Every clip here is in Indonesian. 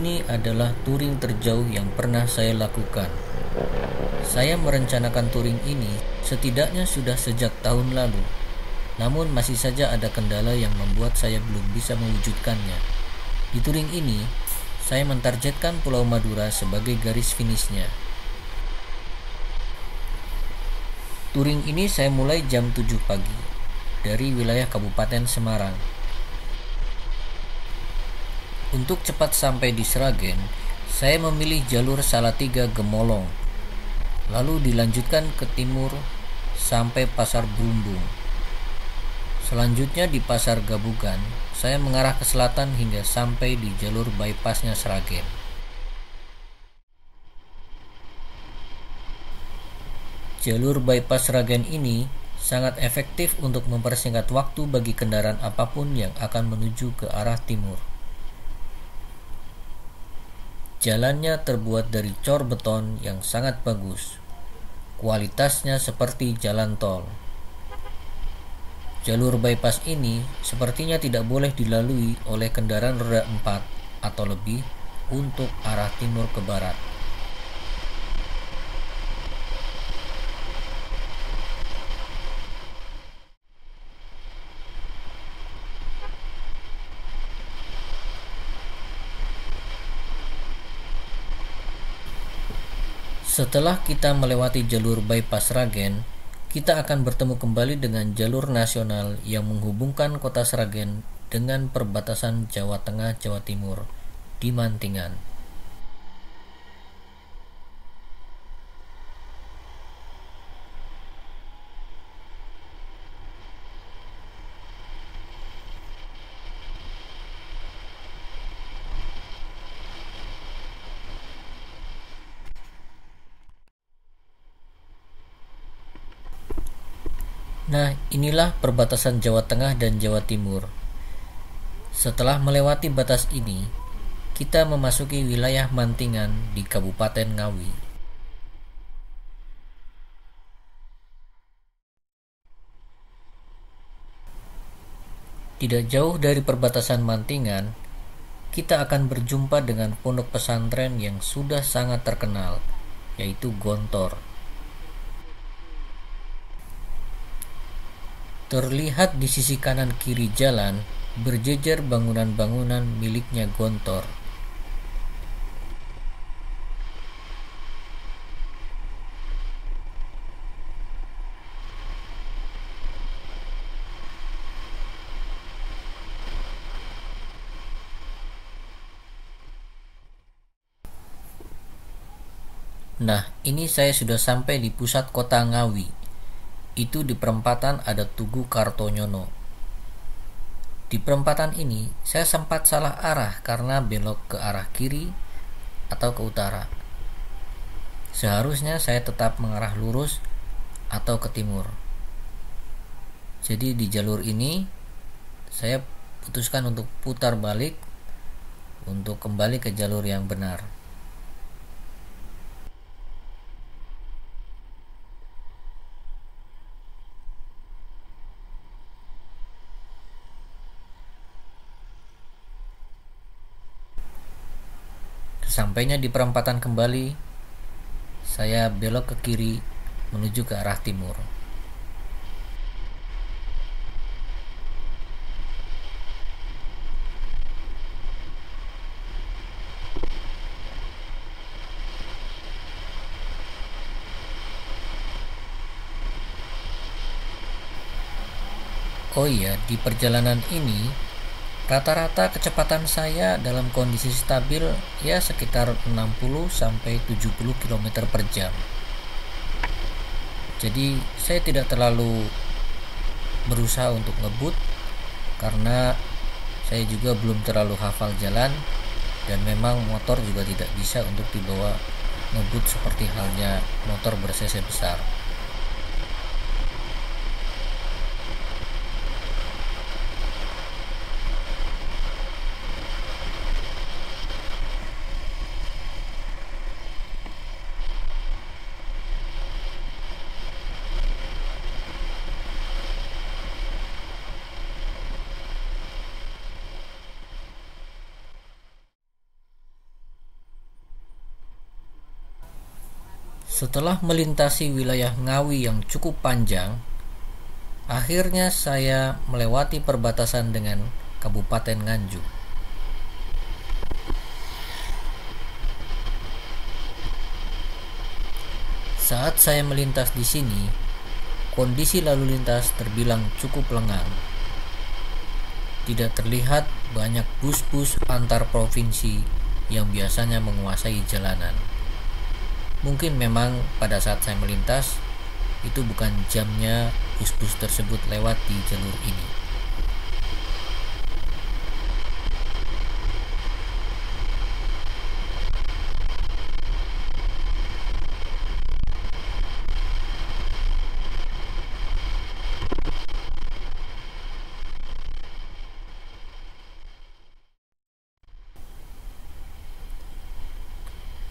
ini adalah touring terjauh yang pernah saya lakukan. Saya merencanakan touring ini setidaknya sudah sejak tahun lalu. Namun masih saja ada kendala yang membuat saya belum bisa mewujudkannya. Di touring ini, saya mentargetkan Pulau Madura sebagai garis finishnya. Touring ini saya mulai jam 7 pagi dari wilayah Kabupaten Semarang. Untuk cepat sampai di Sragen, saya memilih jalur Salatiga Gemolong, lalu dilanjutkan ke timur sampai Pasar Bumbung. Selanjutnya di Pasar Gabugan, saya mengarah ke selatan hingga sampai di jalur bypassnya Sragen. Jalur bypass Sragen ini sangat efektif untuk mempersingkat waktu bagi kendaraan apapun yang akan menuju ke arah timur. Jalannya terbuat dari cor beton yang sangat bagus. Kualitasnya seperti jalan tol. Jalur bypass ini sepertinya tidak boleh dilalui oleh kendaraan roda 4 atau lebih untuk arah timur ke barat. Setelah kita melewati jalur bypass Sragen, kita akan bertemu kembali dengan jalur nasional yang menghubungkan kota Sragen dengan perbatasan Jawa Tengah Jawa Timur di Mantingan. Nah, inilah perbatasan Jawa Tengah dan Jawa Timur. Setelah melewati batas ini, kita memasuki wilayah Mantingan di Kabupaten Ngawi. Tidak jauh dari perbatasan Mantingan, kita akan berjumpa dengan pondok pesantren yang sudah sangat terkenal, yaitu Gontor. Terlihat di sisi kanan kiri jalan berjejer bangunan-bangunan miliknya Gontor. Nah, ini saya sudah sampai di pusat kota Ngawi. Itu di perempatan ada Tugu Kartonyono. Di perempatan ini saya sempat salah arah karena belok ke arah kiri atau ke utara. Seharusnya saya tetap mengarah lurus atau ke timur. Jadi di jalur ini saya putuskan untuk putar balik untuk kembali ke jalur yang benar. Sampainya di perempatan kembali, saya belok ke kiri menuju ke arah timur. Oh iya, di perjalanan ini rata-rata kecepatan saya dalam kondisi stabil ya sekitar 60 sampai 70 km per jam. Jadi saya tidak terlalu berusaha untuk ngebut karena saya juga belum terlalu hafal jalan dan memang motor juga tidak bisa untuk dibawa ngebut seperti halnya motor ber-cc besar. Setelah melintasi wilayah Ngawi yang cukup panjang, akhirnya saya melewati perbatasan dengan Kabupaten Nganjuk. Saat saya melintas di sini, kondisi lalu lintas terbilang cukup lengang. Tidak terlihat banyak bus-bus antar provinsi yang biasanya menguasai jalanan. Mungkin memang pada saat saya melintas, itu bukan jamnya bus-bus tersebut lewat di jalur ini.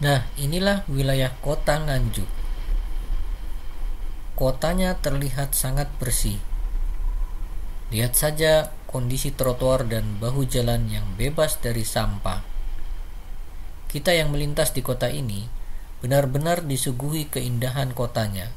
Nah, inilah wilayah kota Nganjuk. Kotanya terlihat sangat bersih. Lihat saja kondisi trotoar dan bahu jalan yang bebas dari sampah. Kita yang melintas di kota ini benar-benar disuguhi keindahan kotanya.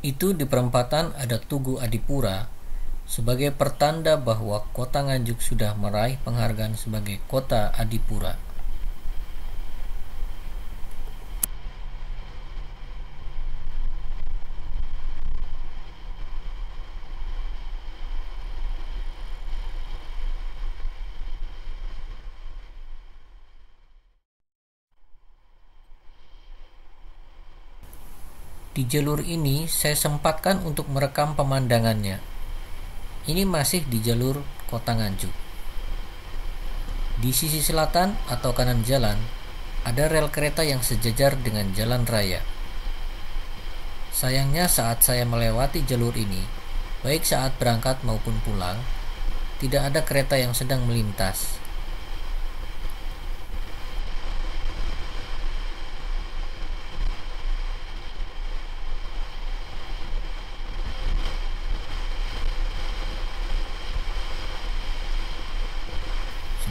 Itu di perempatan ada Tugu Adipura sebagai pertanda bahwa kota Nganjuk sudah meraih penghargaan sebagai kota Adipura. Di jalur ini saya sempatkan untuk merekam pemandangannya. Ini masih di jalur kota Nganjuk. Di sisi selatan atau kanan jalan, ada rel kereta yang sejajar dengan jalan raya. Sayangnya saat saya melewati jalur ini, baik saat berangkat maupun pulang, tidak ada kereta yang sedang melintas.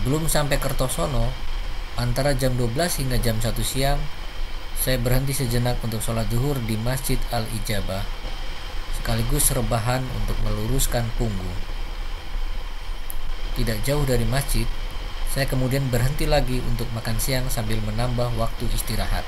Sebelum sampai Kertosono, antara jam 12 hingga jam 1 siang, saya berhenti sejenak untuk sholat zuhur di Masjid Al-Ijabah, sekaligus rebahan untuk meluruskan punggung. Tidak jauh dari masjid, saya kemudian berhenti lagi untuk makan siang sambil menambah waktu istirahat.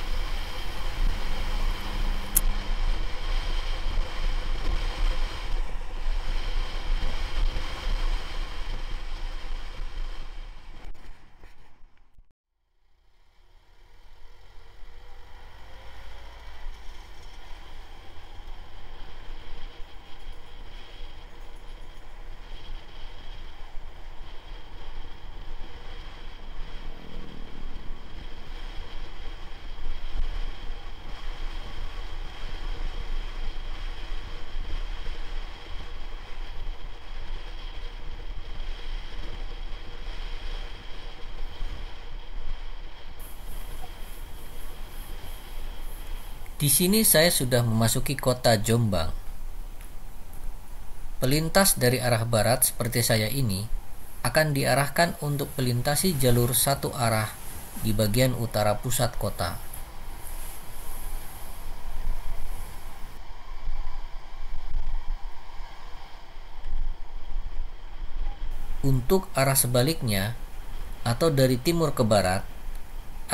Di sini saya sudah memasuki kota Jombang. Pelintas dari arah barat seperti saya ini akan diarahkan untuk melintasi jalur satu arah di bagian utara pusat kota. Untuk arah sebaliknya atau dari timur ke barat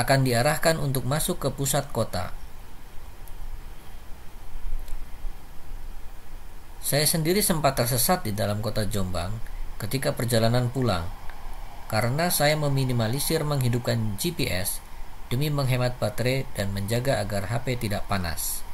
akan diarahkan untuk masuk ke pusat kota. Saya sendiri sempat tersesat di dalam kota Jombang ketika perjalanan pulang, karena saya meminimalisir menghidupkan GPS demi menghemat baterai dan menjaga agar HP tidak panas.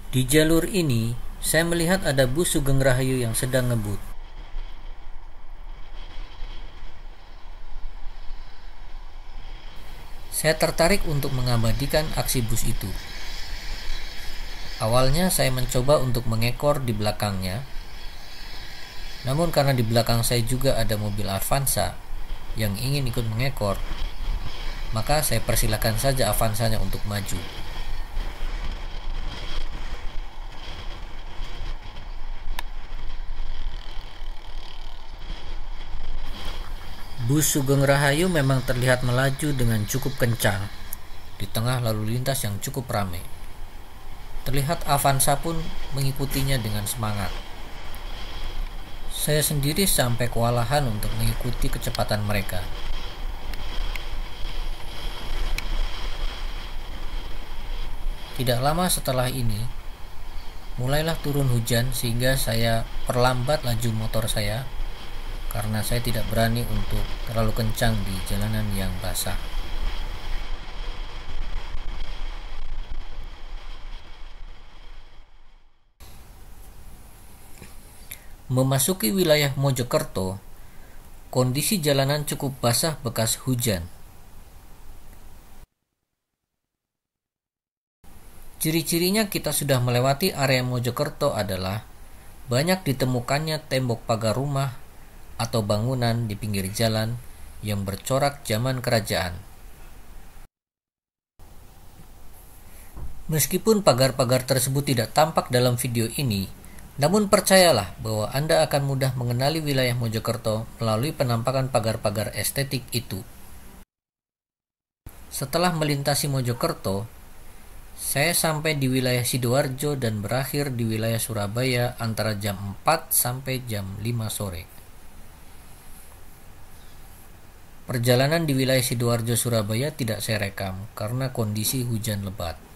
Di jalur ini, saya melihat ada bus Sugeng Rahayu yang sedang ngebut. Saya tertarik untuk mengabadikan aksi bus itu. Awalnya saya mencoba untuk mengekor di belakangnya, namun karena di belakang saya juga ada mobil Avanza yang ingin ikut mengekor, maka saya persilakan saja Avanzanya untuk maju. Bus Sugeng Rahayu memang terlihat melaju dengan cukup kencang di tengah lalu lintas yang cukup ramai. Terlihat Avanza pun mengikutinya dengan semangat. Saya sendiri sampai kewalahan untuk mengikuti kecepatan mereka. Tidak lama setelah ini, mulailah turun hujan sehingga saya perlambat laju motor saya karena saya tidak berani untuk terlalu kencang di jalanan yang basah. Memasuki wilayah Mojokerto, kondisi jalanan cukup basah bekas hujan. Ciri-cirinya kita sudah melewati area Mojokerto adalah banyak ditemukannya tembok pagar rumah atau bangunan di pinggir jalan yang bercorak zaman kerajaan. Meskipun pagar-pagar tersebut tidak tampak dalam video ini, namun percayalah bahwa Anda akan mudah mengenali wilayah Mojokerto melalui penampakan pagar-pagar estetik itu. Setelah melintasi Mojokerto, saya sampai di wilayah Sidoarjo dan berakhir di wilayah Surabaya antara jam 4 sampai jam 5 sore. Perjalanan di wilayah Sidoarjo Surabaya tidak saya rekam karena kondisi hujan lebat.